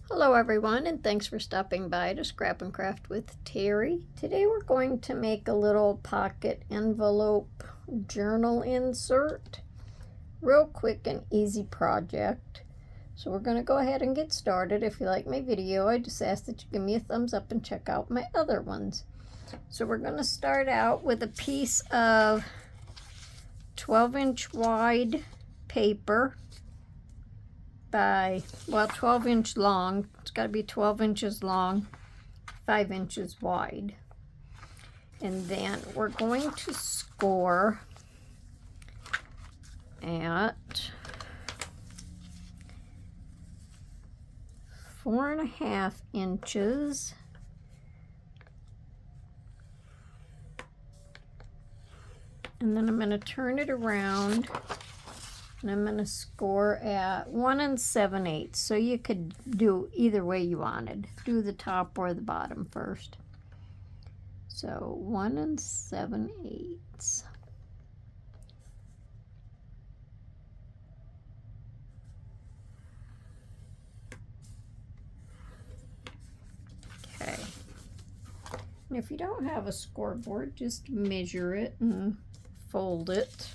Hello everyone, and thanks for stopping by to Scrap and Craft with Terry. Today we're going to make a little pocket envelope journal insert. Real quick and easy project. So we're going to go ahead and get started. If you like my video, I just ask that you give me a thumbs up and check out my other ones. So we're going to start out with a piece of 12-inch wide paper by 12-inch long. It's got to be 12 inches long, 5 inches wide. And then we're going to score at 4.5 inches and then I'm going to turn it around and I'm going to score at 1 7/8. So you could do either way you wanted. Do the top or the bottom first. So 1 7/8. Okay. And if you don't have a scoreboard, just measure it and fold it.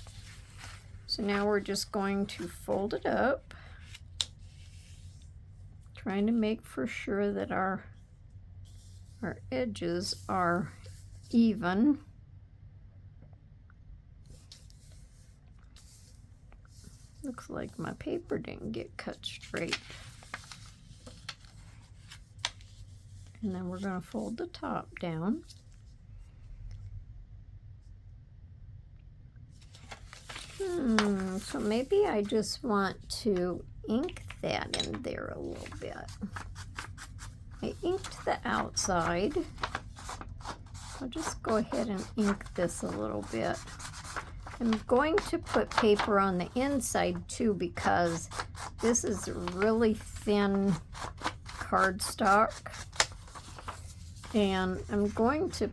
So now we're just going to fold it up, trying to make for sure that our edges are even. Looks like my paper didn't get cut straight. And then we're going to fold the top down. So maybe I just want to ink that in there a little bit. I inked the outside. I'll just go ahead and ink this a little bit. I'm going to put paper on the inside too because this is really thin cardstock. And I'm going to,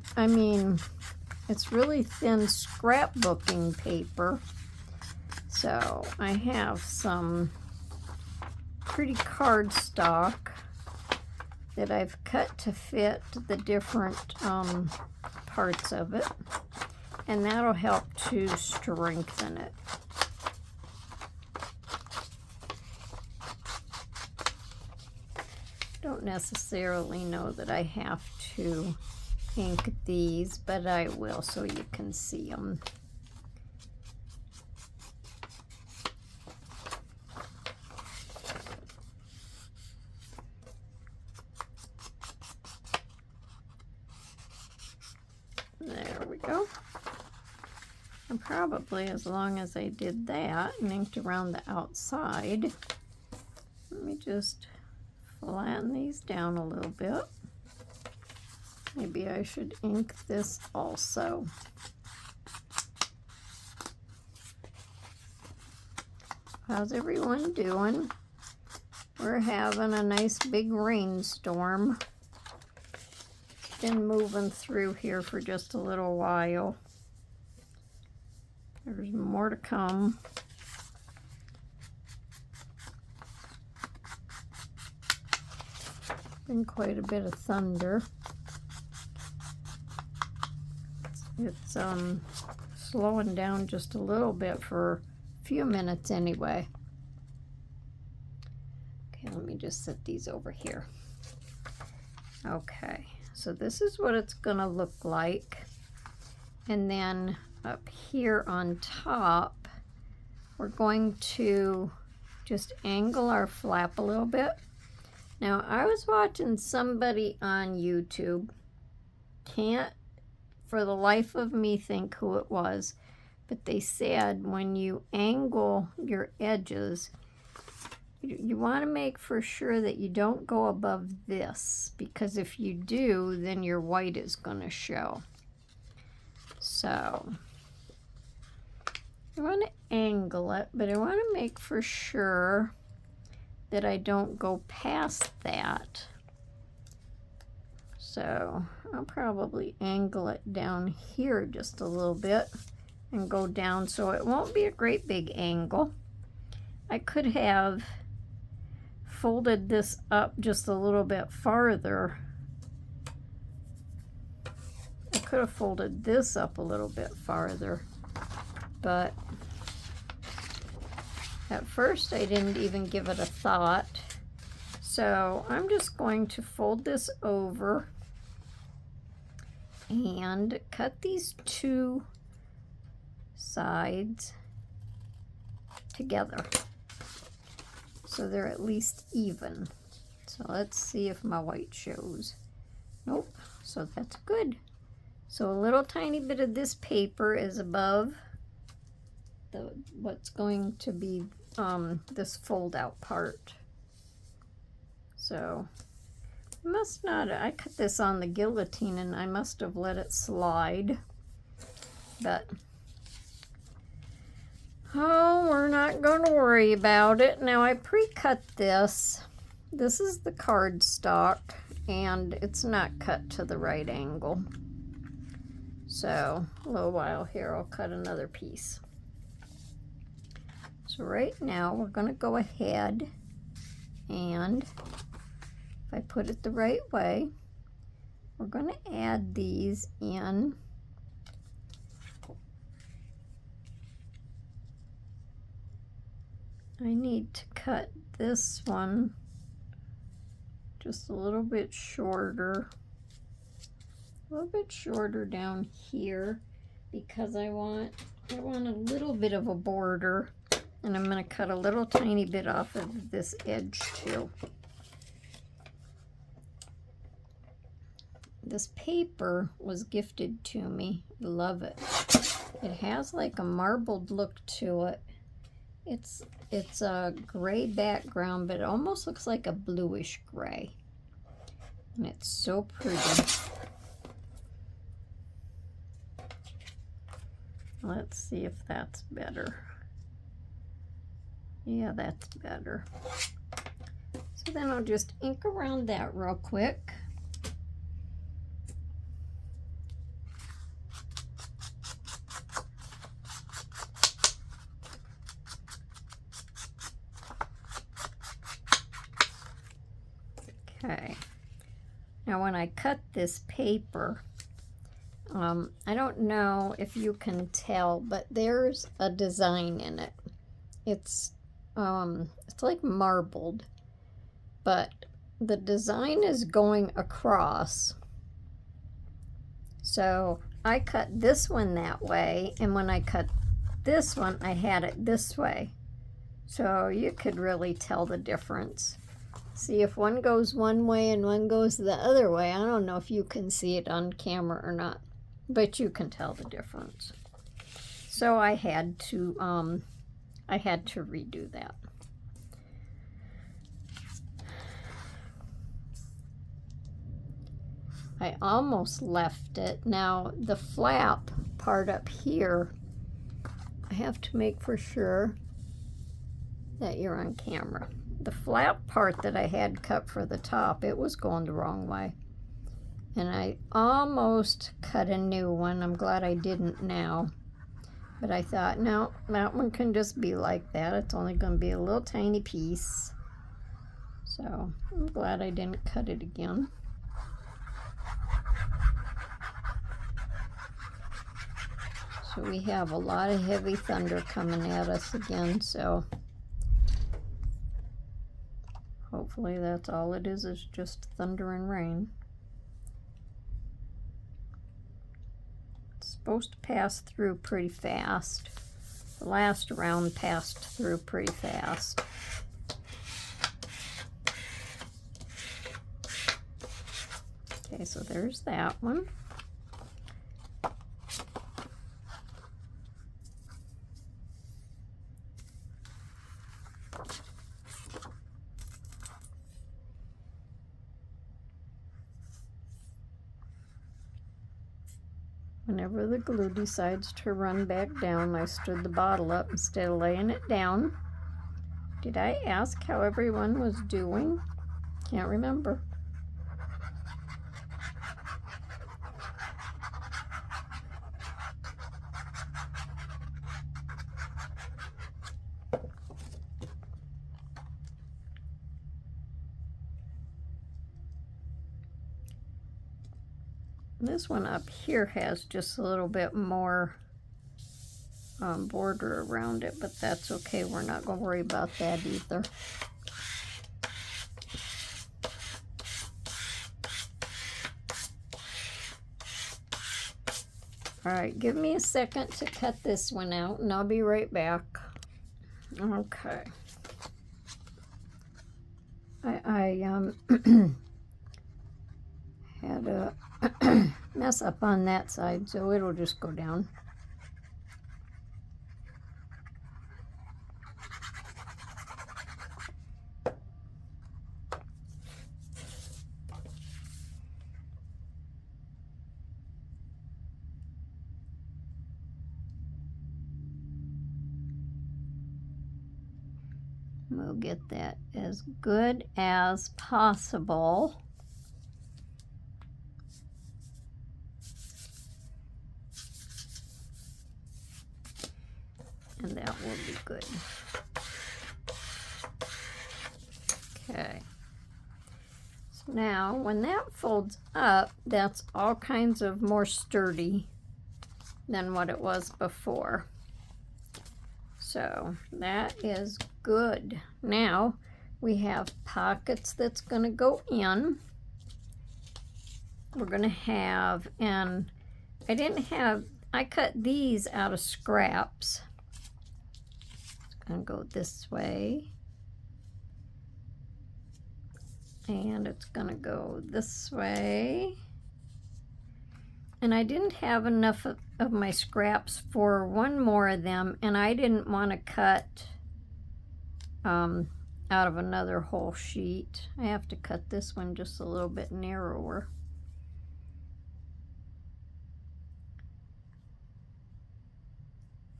it's really thin scrapbooking paper. So I have some pretty cardstock that I've cut to fit the different parts of it, and that'll help to strengthen it. Don't necessarily know that I have to ink these, but I will so you can see them. There we go. And probably as long as I did that and inked around the outside, let me just flatten these down a little bit. Maybe I should ink this also. How's everyone doing? We're having a nice big rainstorm. Been moving through here for just a little while. There's more to come. Been quite a bit of thunder. It's slowing down just a little bit for a few minutes anyway. Okay, let me just set these over here. Okay. So this is what it's gonna look like. And then up here on top, we're going to just angle our flap a little bit. Now, I was watching somebody on YouTube. Can't for the life of me think who it was, but they said when you angle your edges, you want to make for sure that you don't go above this, because if you do, then your white is going to show. So I want to angle it, but I want to make for sure that I don't go past that. So I'll probably angle it down here just a little bit and go down so it won't be a great big angle. I could have folded this up just a little bit farther. I could have folded this up a little bit farther, but at first I didn't even give it a thought. So I'm just going to fold this over and cut these two sides together so they're at least even. So let's see if my white shows. Nope, so that's good. So a little tiny bit of this paper is above what's going to be this fold out part. So must not, I cut this on the guillotine and I must have let it slide, but oh, we're not going to worry about it. Now I pre-cut this. This is the cardstock and it's not cut to the right angle. So a little while here, I'll cut another piece. So right now we're going to go ahead and if I put it the right way, we're going to add these in. I need to cut this one just a little bit shorter down here because I want a little bit of a border, and I'm going to cut a little tiny bit off of this edge too. This paper was gifted to me. Love it. It has like a marbled look to it. It's a gray background, but it almost looks like a bluish gray. And it's so pretty. Let's see if that's better. Yeah, that's better. So then I'll just ink around that real quick. Okay, now when I cut this paper, I don't know if you can tell, but there's a design in it. It's like marbled, but the design is going across. So I cut this one that way, and when I cut this one, I had it this way. So you could really tell the difference. See, if one goes one way and one goes the other way, I don't know if you can see it on camera or not, but you can tell the difference. So I had to redo that. I almost left it. Now the flap part up here, I have to make for sure that you're on camera. The flap part that I had cut for the top, it was going the wrong way. And I almost cut a new one. I'm glad I didn't now. But I thought, no, that one can just be like that. It's only going to be a little tiny piece. So I'm glad I didn't cut it again. So we have a lot of heavy thunder coming at us again, so hopefully that's all it is just thunder and rain. It's supposed to pass through pretty fast. The last round passed through pretty fast. Okay, so there's that one. Whenever the glue decides to run back down, I stood the bottle up instead of laying it down. Did I ask how everyone was doing? Can't remember. This one up here has just a little bit more border around it, but that's okay. We're not going to worry about that either. All right, give me a second to cut this one out, and I'll be right back. Okay. I had a mess up on that side, so it'll just go down. We'll get that as good as possible. And that will be good. Okay. So now, when that folds up, that's all kinds of more sturdy than what it was before. So that is good. Now we have pockets that's going to go in. We're going to have, and I cut these out of scraps. It's going to go this way. And it's going to go this way. And I didn't have enough of my scraps for one more of them, and I didn't want to cut out of another whole sheet. I have to cut this one just a little bit narrower.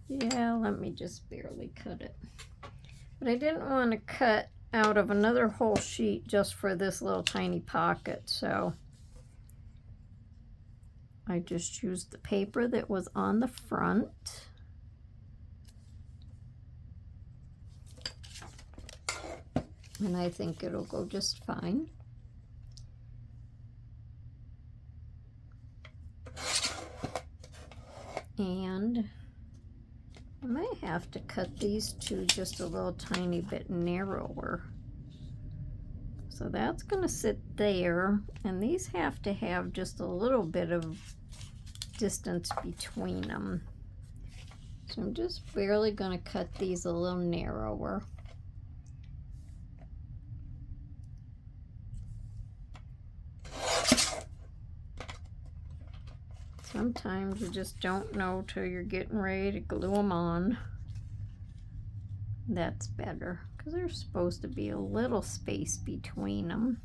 Yeah, let me just barely cut it. But I didn't want to cut out of another whole sheet just for this little tiny pocket, so I just used the paper that was on the front. And I think it'll go just fine. And I might have to cut these two just a little tiny bit narrower. So that's going to sit there, and these have to have just a little bit of distance between them. So I'm just barely going to cut these a little narrower. Sometimes you just don't know till you're getting ready to glue them on. That's better, because there's supposed to be a little space between them,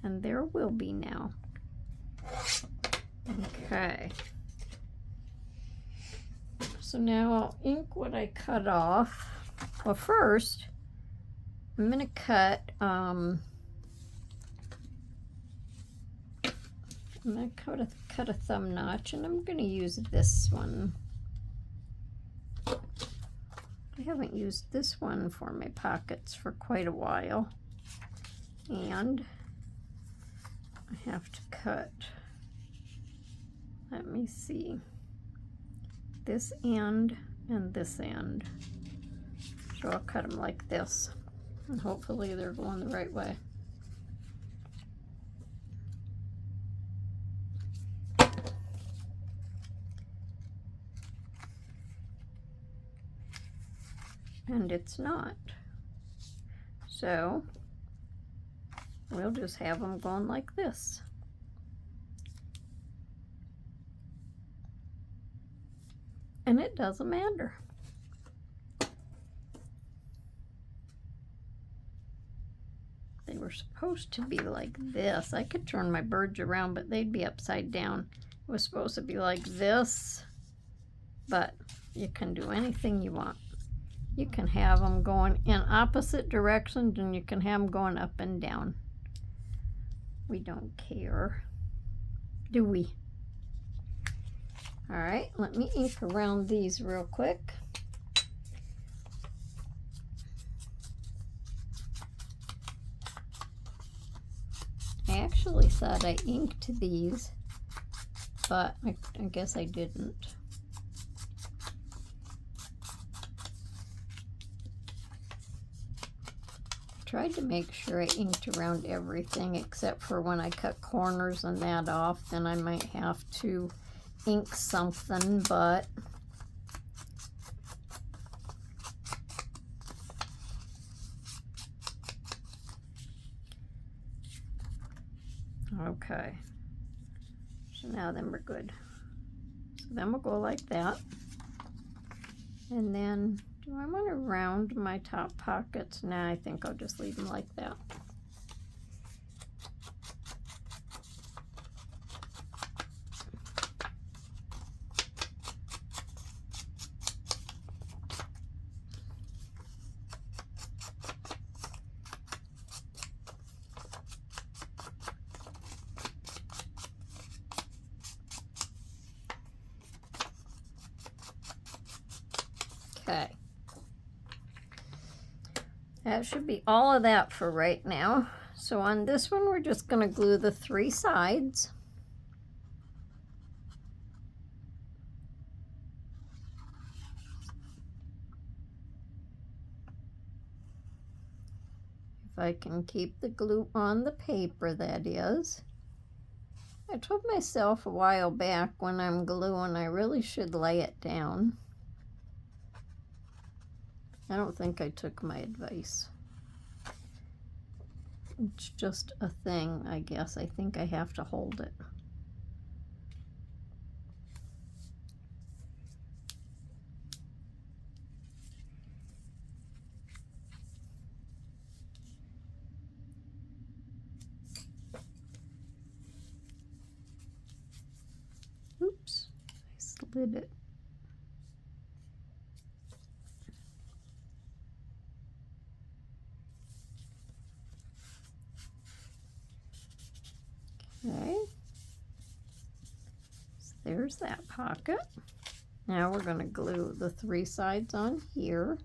and there will be now. Okay. So now I'll ink what I cut off. Well, first, I'm going to cut, I'm going to cut a thumb notch, and I'm going to use this one. I haven't used this one for my pockets for quite a while. And I have to cut, let me see, this end and this end. So I'll cut them like this, and hopefully they're going the right way. And it's not. So we'll just have them going like this. And it doesn't matter. They were supposed to be like this. I could turn my birds around, but they'd be upside down. It was supposed to be like this, but you can do anything you want. You can have them going in opposite directions, and you can have them going up and down. We don't care, do we? All right, let me ink around these real quick. I actually thought I inked these but I guess I didn't. Tried to make sure I inked around everything except for when I cut corners and that off, then I might have to ink something, but okay. So now then we're good. So then we'll go like that. And then, do I want to round my top pockets? Nah, I think I'll just leave them like that. Okay. That should be all of that for right now. So on this one, we're just going to glue the 3 sides. If I can keep the glue on the paper, that is. I told myself a while back when I'm gluing, I really should lay it down. I don't think I took my advice. It's just a thing, I guess. I think I have to hold it. Oops, I slid it. Okay, so there's that pocket. Now we're going to glue the 3 sides on here.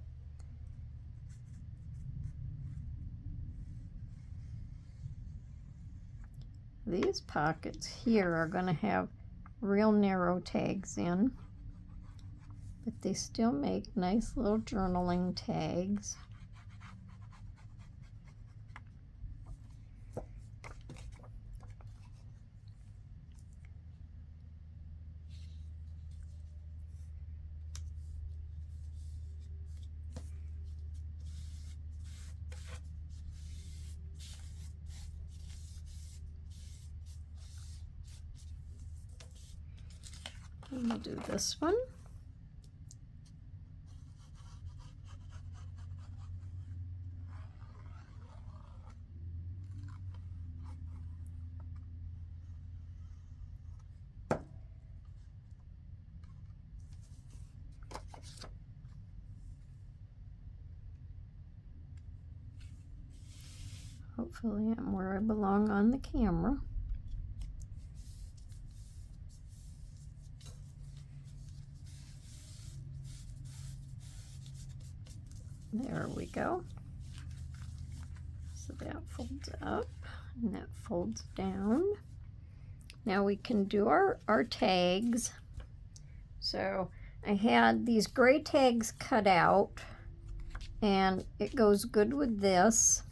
These pockets here are going to have real narrow tags in, but they still make nice little journaling tags. I'm going to do this one. Hopefully I'm where I belong on the camera. There we go. So that folds up and that folds down. Now we can do our tags. So I had these gray tags cut out and it goes good with this.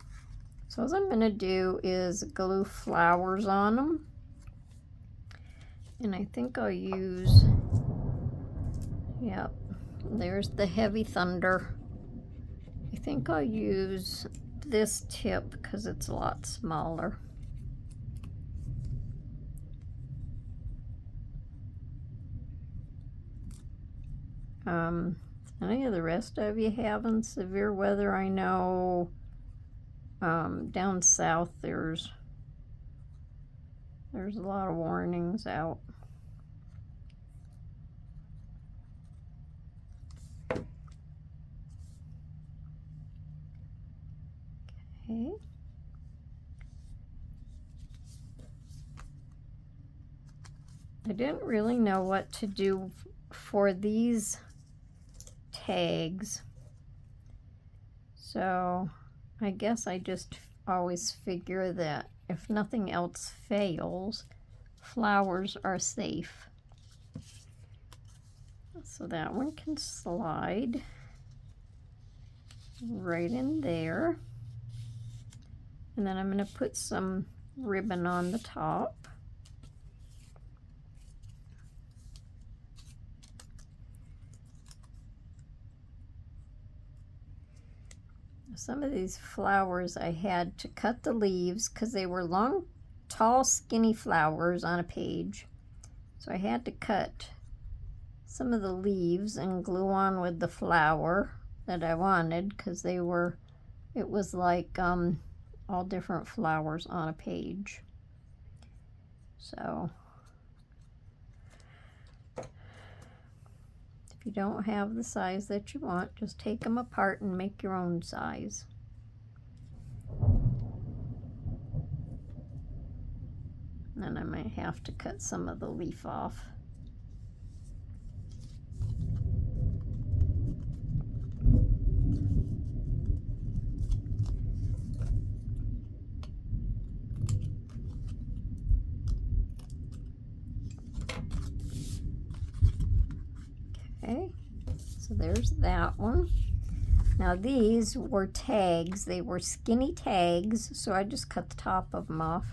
So what I'm going to do is glue flowers on them. And I think I'll use, yep, there's the Heavy Thunder. I think I'll use this tip because it's a lot smaller. Any of the rest of you having severe weather? I know down south there's a lot of warnings out. Okay. I didn't really know what to do for these tags, so I guess I just always figure that if nothing else fails, flowers are safe. So that one can slide right in there. And then I'm going to put some ribbon on the top. Some of these flowers I had to cut the leaves because they were long, tall, skinny flowers on a page. So I had to cut some of the leaves and glue on with the flower that I wanted because they were, it was like all different flowers on a page. So if you don't have the size that you want, just take them apart and make your own size. And then I might have to cut some of the leaf off. Okay, so there's that one. Now these were tags. They were skinny tags, so I just cut the top of them off.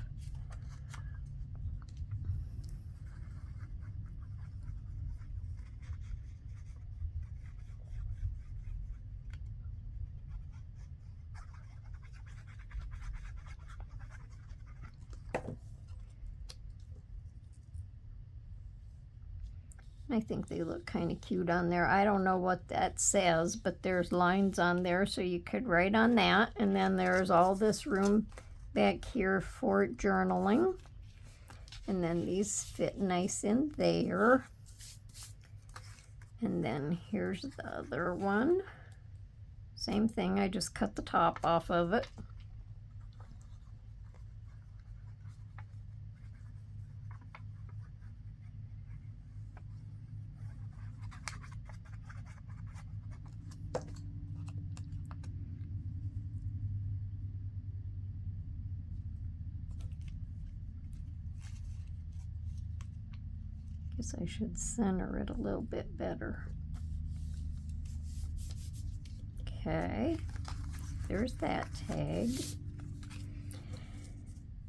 I think they look kind of cute on there. I don't know what that says, but there's lines on there, so you could write on that. And then there's all this room back here for journaling. And then these fit nice in there. And then here's the other one. Same thing, I just cut the top off of it. Guess I should center it a little bit better. Okay, there's that tag.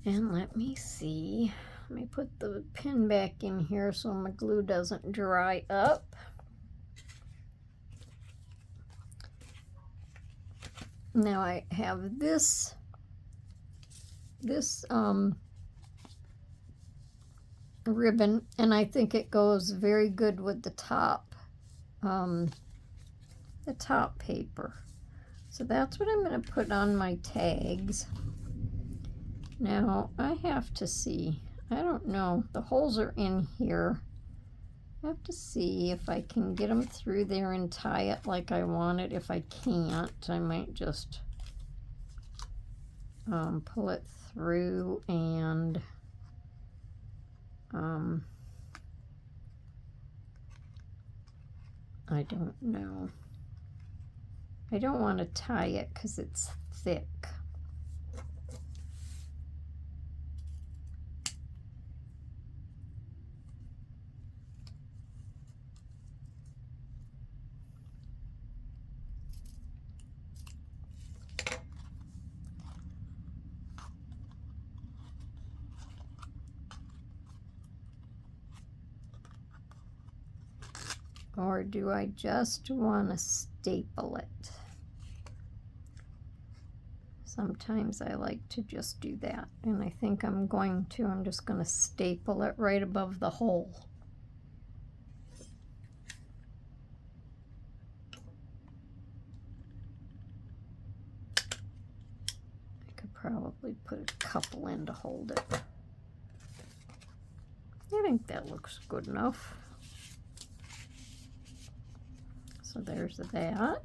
And let me see. Let me put the pin back in here so my glue doesn't dry up. Now I have this ribbon, and I think it goes very good with the top paper. So that's what I'm going to put on my tags. Now I have to see, I don't know, the holes are in here. I have to see if I can get them through there and tie it like I want it. If I can't, I might just pull it through and I don't know. I don't want to tie it because it's thick. Or do I just want to staple it? Sometimes I like to just do that, and I think I'm going to. I'm just going to staple it right above the hole. I could probably put a couple in to hold it. I think that looks good enough. So there's that.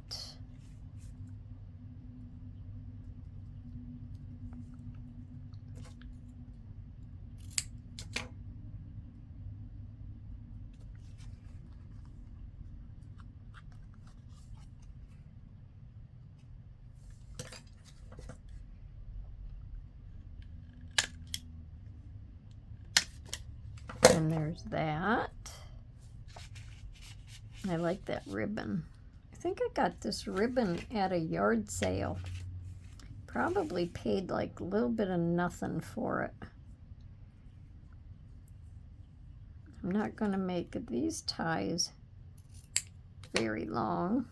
And there's that. I like that ribbon. I think I got this ribbon at a yard sale. Probably paid like a little bit of nothing for it. I'm not going to make these ties very long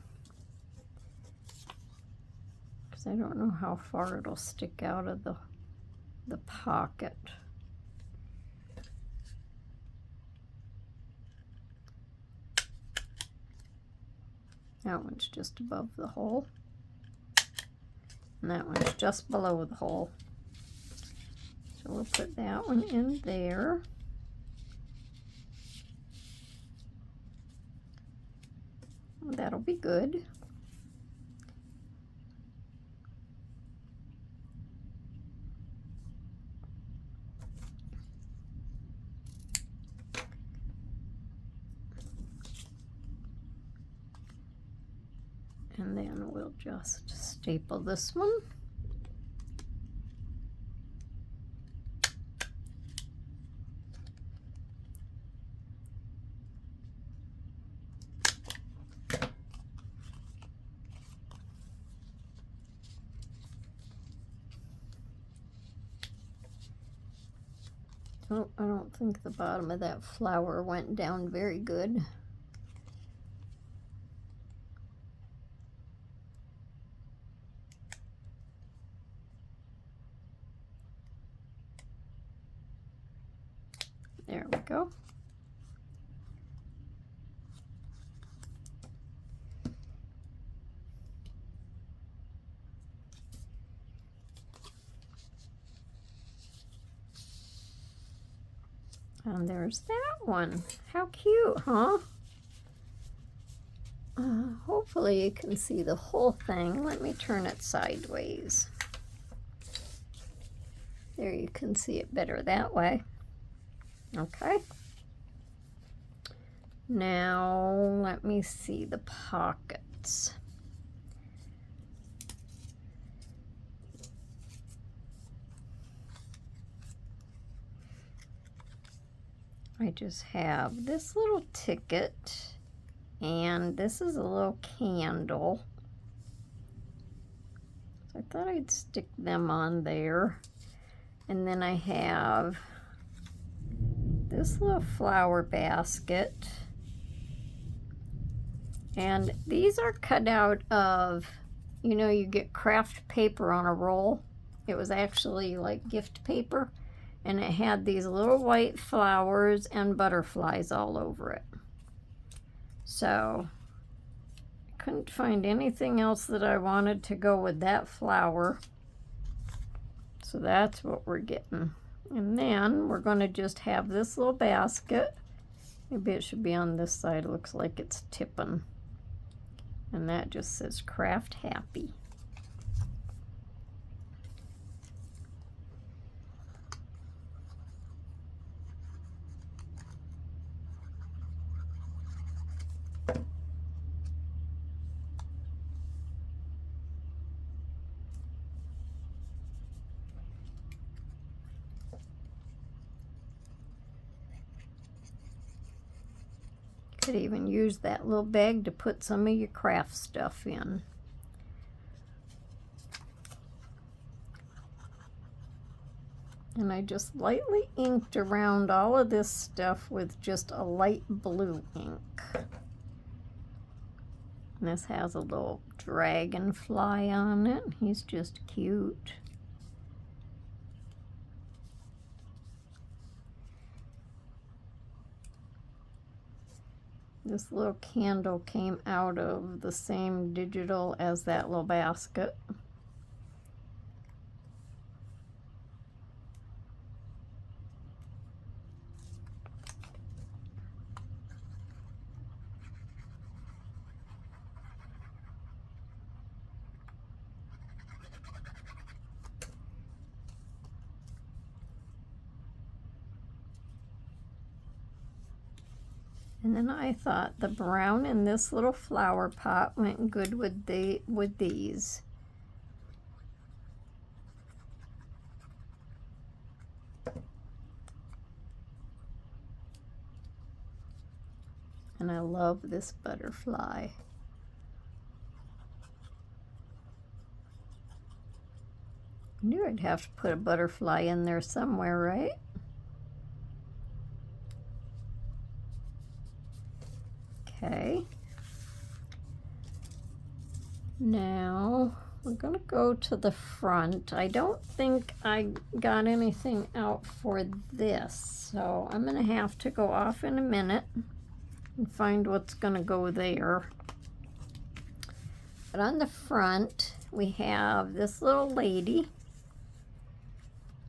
because I don't know how far it'll stick out of the pocket. That one's just above the hole. And that one's just below the hole. So we'll put that one in there. That'll be good. And then we'll just staple this one. Oh, I don't think the bottom of that flower went down very good. There we go. And there's that one. How cute, huh? Hopefully you can see the whole thing. Let me turn it sideways. There, you can see it better that way. Okay. Now let me see the pockets. I just have this little ticket, and this is a little candle. So I thought I'd stick them on there. And then I have this little flower basket. And these are cut out of, you know, you get craft paper on a roll. It was actually like gift paper. And it had these little white flowers and butterflies all over it. So I couldn't find anything else that I wanted to go with that flower. So that's what we're getting. And then we're going to just have this little basket. Maybe it should be on this side. It looks like it's tipping. And that just says Craft Happy. Could even use that little bag to put some of your craft stuff in. And I just lightly inked around all of this stuff with just a light blue ink. And this has a little dragonfly on it. He's just cute. This little candle came out of the same digital as that little basket. And then I thought the brown in this little flower pot went good with these. And I love this butterfly. I knew I'd have to put a butterfly in there somewhere, right? Okay. Now we're going to go to the front. I don't think I got anything out for this, so I'm going to have to go off in a minute and find what's going to go there. But on the front, we have this little lady,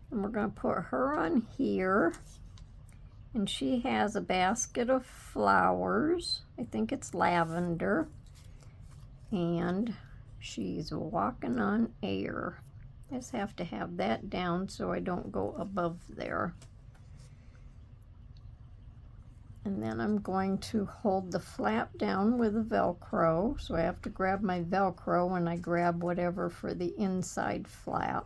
and we're going to put her on here. And she has a basket of flowers. I think it's lavender. And she's walking on air. I just have to have that down so I don't go above there. And then I'm going to hold the flap down with the Velcro. So I have to grab my Velcro and I grab whatever for the inside flap.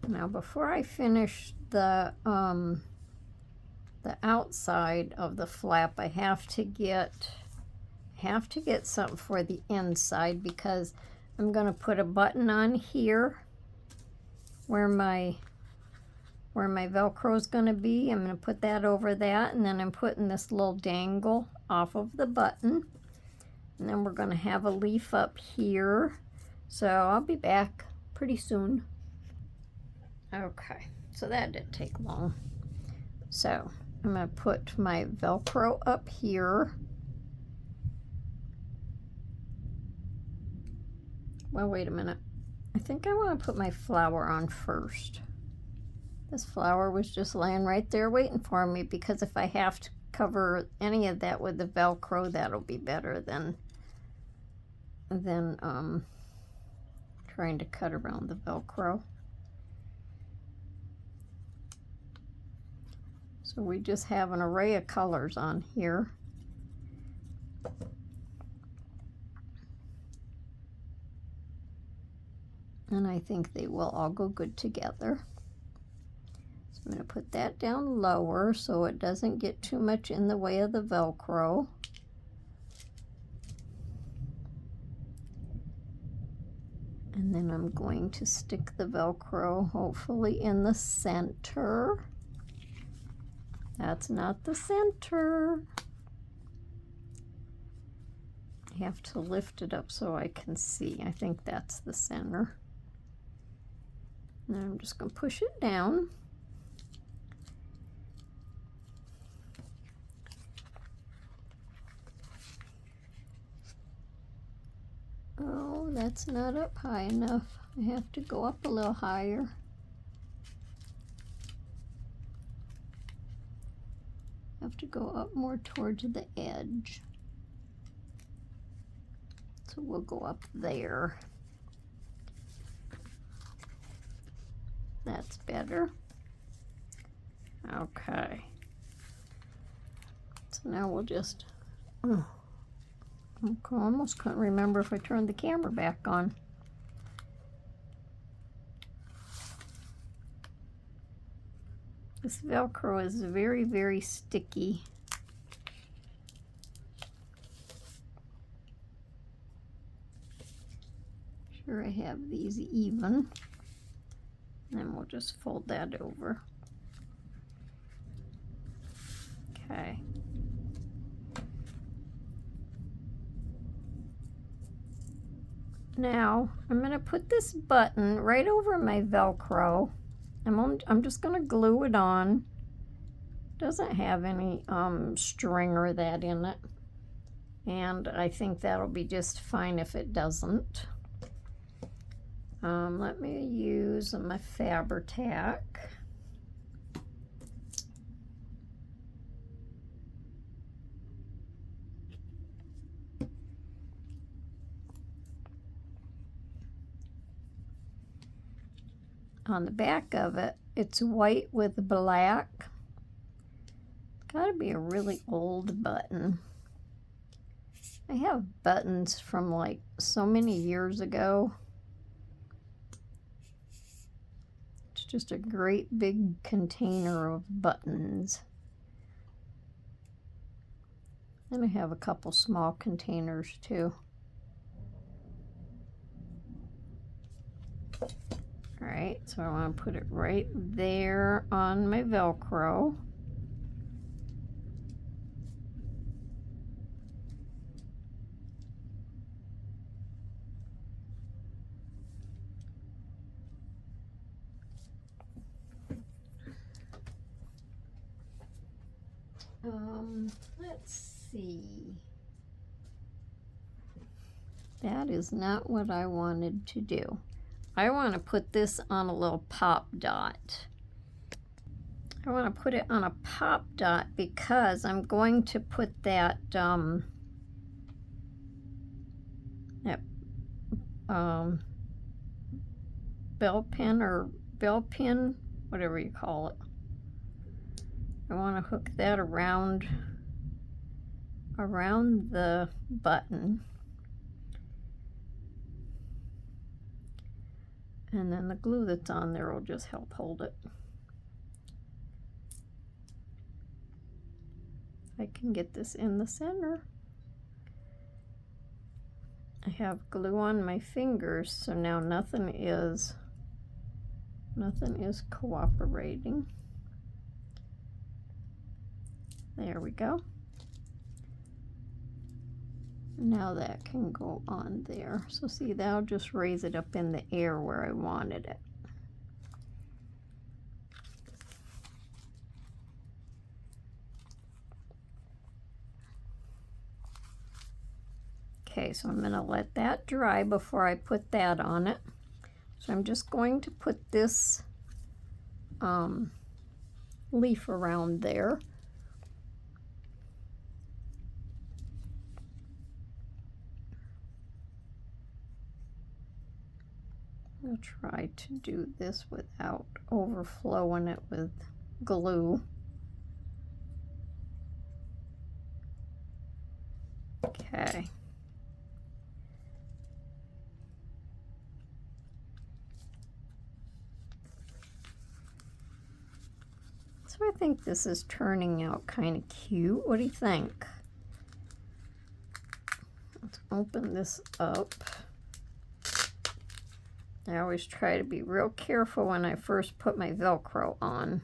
Now before I finish the outside of the flap, I have to get something for the inside, because I'm going to put a button on here where my Velcro is going to be. I'm going to put that over that, and then I'm putting this little dangle off of the button, and then we're going to have a leaf up here. So I'll be back pretty soon. Okay, so that didn't take long. So I'm going to put my Velcro up here. Well, wait a minute. I think I want to put my flower on first. This flower was just laying right there waiting for me, because if I have to cover any of that with the Velcro, that'll be better than trying to cut around the Velcro. So we just have an array of colors on here. And I think they will all go good together. So I'm going to put that down lower so it doesn't get too much in the way of the Velcro. And then I'm going to stick the Velcro hopefully in the center. That's not the center. I have to lift it up so I can see. I think that's the center. And I'm just going to push it down. Oh, that's not up high enough. I have to go up a little higher. I have to go up more towards the edge. So we'll go up there. That's better. Okay. So now we'll just, I almost couldn't remember if I turned the camera back on. This Velcro is very, very sticky. Sure I have these even. And then we'll just fold that over. Okay. Now I'm going to put this button right over my Velcro. I'm just going to glue it on. Doesn't have any string or that in it. And I think that'll be just fine if it doesn't. Let me use my Fabri-Tac. on the back of it, it's white with black. Gotta be a really old button. I have buttons from like so many years ago. It's just a great big container of buttons. And I have a couple small containers too. All right, so I want to put it right there on my Velcro. Let's see. That is not what I wanted to do. I want to put this on a little pop dot. I want to put it on a pop dot because I'm going to put that bell pin, whatever you call it. I want to hook that around the button. And then the glue that's on there will just help hold it. I can get this in the center. I have glue on my fingers, so now nothing is cooperating. There we go. Now that can go on there. So see, that'll just raise it up in the air where I wanted it. Okay, so I'm gonna let that dry before I put that on it. So I'm just going to put this leaf around there. I'll try to do this without overflowing it with glue. Okay. So I think this is turning out kind of cute. What do you think? Let's open this up. I always try to be real careful when I first put my Velcro on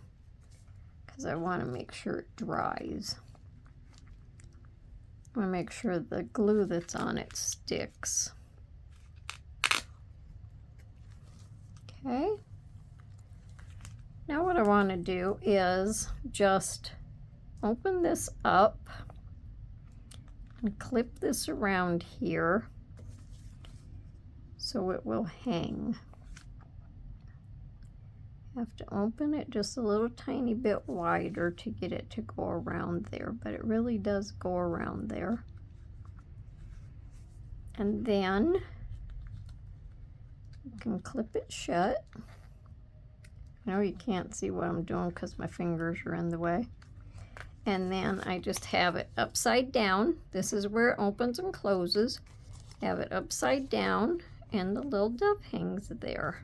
because I want to make sure it dries. I want to make sure the glue that's on it sticks. Okay. Now what I want to do is just open this up and clip this around here so it will hang. Have to open it just a little tiny bit wider to get it to go around there, but it really does go around there. And then you can clip it shut. I know you can't see what I'm doing because my fingers are in the way. And then I just have it upside down. This is where it opens and closes. Have it upside down and the little dove hangs there.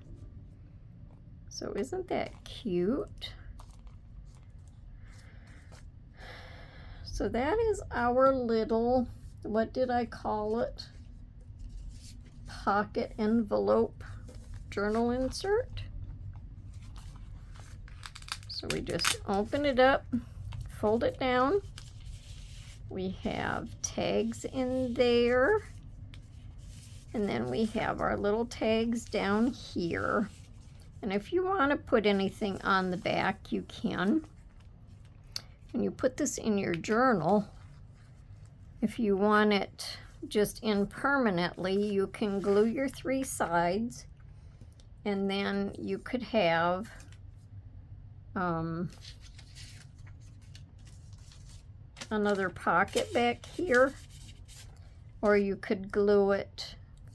So isn't that cute? So that is our little, what did I call it? Pocket envelope journal insert. So we just open it up, fold it down. We have tags in there. And then we have our little tags down here. And if you want to put anything on the back, you can. And you put this in your journal. If you want it just in permanently, you can glue your 3 sides. And then you could have another pocket back here. Or you could glue it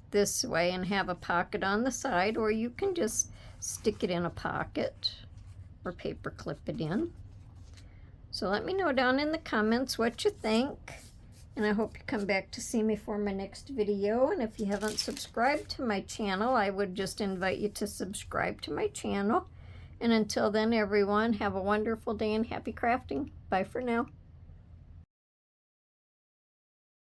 this way and have a pocket on the side, or you can just stick it in a pocket or paper clip it in. So let me know down in the comments what you think. And I hope you come back to see me for my next video. And if you haven't subscribed to my channel, I would just invite you to subscribe to my channel. And until then, everyone, have a wonderful day and happy crafting. Bye for now.